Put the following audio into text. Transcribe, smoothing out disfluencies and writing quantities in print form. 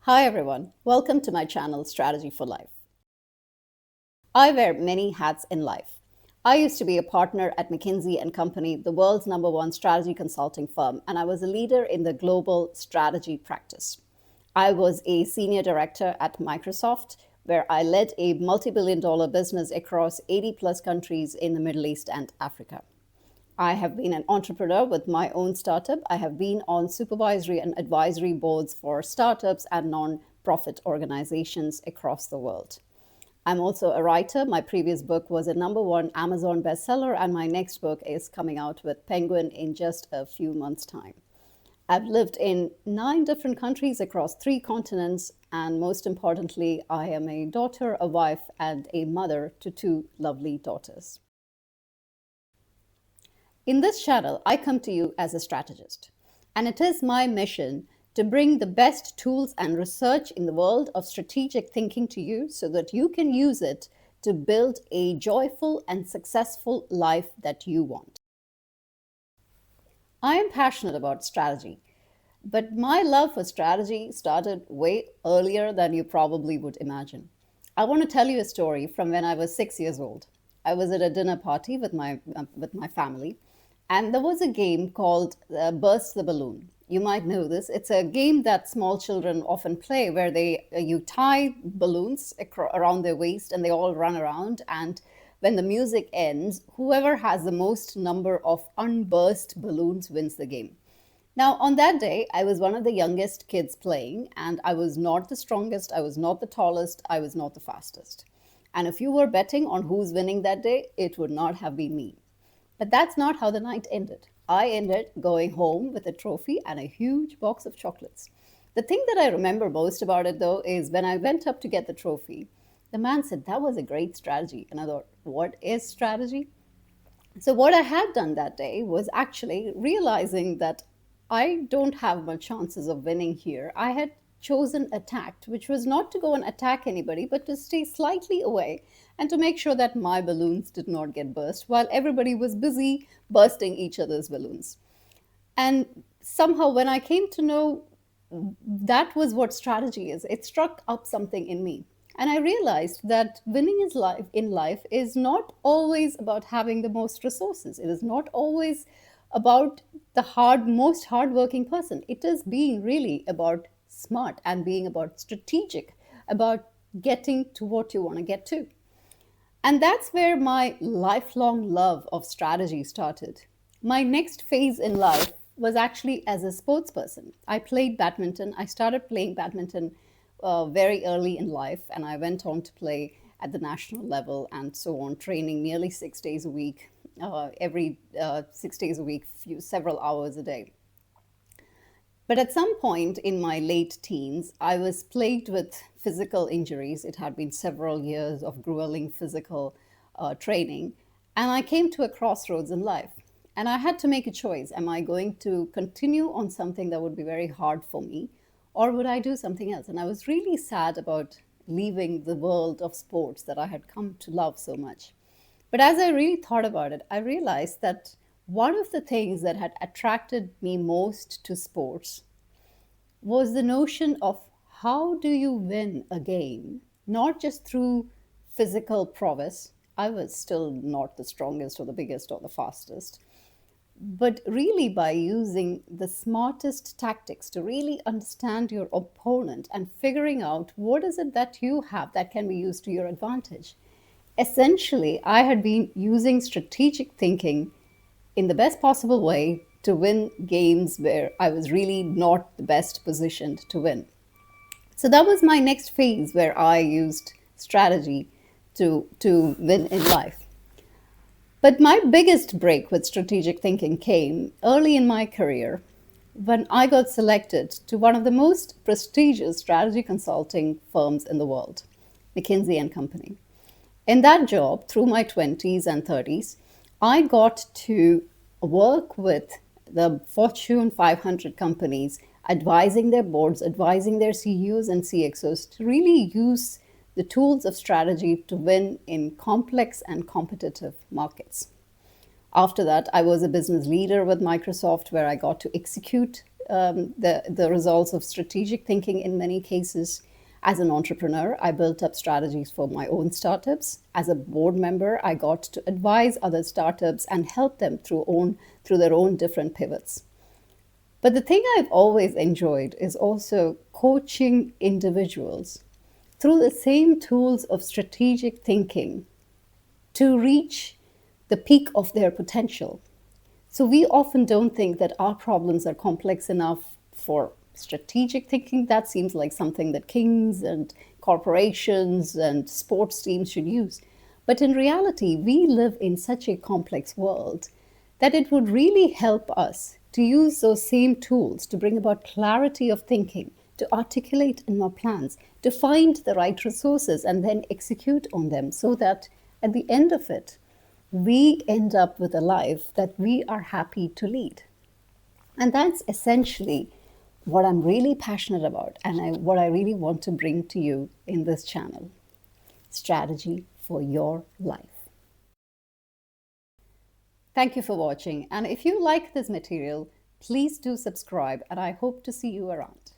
Hi everyone, welcome to my channel Strategy for Life. I wear many hats in life. I used to be a partner at McKinsey and Company, the world's number one strategy consulting firm, and I was a leader in the global strategy practice. I was a senior director at Microsoft, where I led a multi-billion dollar business across 80 plus countries in the Middle East and Africa. I have been an entrepreneur with my own startup. I have been on supervisory and advisory boards for startups and non-profit organizations across the world. I'm also a writer. My previous book was a number one Amazon bestseller, and my next book is coming out with Penguin in just a few months' time. I've lived in 9 different countries across 3 continents, and most importantly, I am a daughter, a wife, and a mother to 2 lovely daughters. In this channel, I come to you as a strategist, and it is my mission to bring the best tools and research in the world of strategic thinking to you so that you can use it to build a joyful and successful life that you want. I am passionate about strategy, but my love for strategy started way earlier than you probably would imagine. I want to tell you a story from when I was 6 years old. I was at a dinner party with my family, and there was a game called Burst the Balloon. You might know this. It's a game that small children often play, where they you tie balloons around their waist, and they all run around. And when the music ends, whoever has the most number of unburst balloons wins the game. Now, on that day, I was one of the youngest kids playing, and I was not the strongest, I was not the tallest, I was not the fastest. And if you were betting on who's winning that day, it would not have been me. But that's not how the night ended. I ended going home with a trophy and a huge box of chocolates. The thing that I remember most about it, though, is when I went up to get the trophy, the man said, "That was a great strategy." And I thought, what is strategy? So, what I had done that day was actually realizing that I don't have much chances of winning here. I had chosen a tact, which was not to go and attack anybody, but to stay slightly away and to make sure that my balloons did not get burst while everybody was busy bursting each other's balloons. And somehow, when I came to know that was what strategy is, it struck up something in me. And I realized that winning is life in life is not always about having the most resources. It is not always about the most hardworking person. It is being really about smart and being about strategic, about getting to what you want to get to. And that's where my lifelong love of strategy started. My next phase in life was actually as a sports person. I played badminton. I started playing badminton very early in life, and I went on to play at the national level and so on, training nearly 6 days a week, every 6 days a week, several hours a day. But at some point in my late teens, I was plagued with physical injuries. It had been several years of grueling physical training. And I came to a crossroads in life. And I had to make a choice. Am I going to continue on something that would be very hard for me? Or would I do something else? And I was really sad about leaving the world of sports that I had come to love so much. But as I really thought about it, I realized that one of the things that had attracted me most to sports was the notion of how do you win a game, not just through physical prowess. I was still not the strongest or the biggest or the fastest, but really by using the smartest tactics to really understand your opponent and figuring out what is it that you have that can be used to your advantage. Essentially, I had been using strategic thinking in the best possible way to win games where I was really not the best positioned to win. So that was my next phase where I used strategy to win in life. But my biggest break with strategic thinking came early in my career when I got selected to one of the most prestigious strategy consulting firms in the world, McKinsey and Company. In that job, through my 20s and 30s, I got to work with the Fortune 500 companies, advising their boards, advising their CEOs and CXOs to really use the tools of strategy to win in complex and competitive markets. After that, I was a business leader with Microsoft, where I got to execute the results of strategic thinking in many cases. As an entrepreneur, I built up strategies for my own startups. As a board member, I got to advise other startups and help them through their own different pivots. But the thing I've always enjoyed is also coaching individuals through the same tools of strategic thinking to reach the peak of their potential. So we often don't think that our problems are complex enough for strategic thinking. That seems like something that kings and corporations and sports teams should use. But in reality, we live in such a complex world that it would really help us to use those same tools to bring about clarity of thinking, to articulate in our plans, to find the right resources and then execute on them so that at the end of it, we end up with a life that we are happy to lead. And that's essentially what I'm really passionate about and what I really want to bring to you in this channel: strategy for your life. Thank you for watching. And if you like this material, please do subscribe, and I hope to see you around.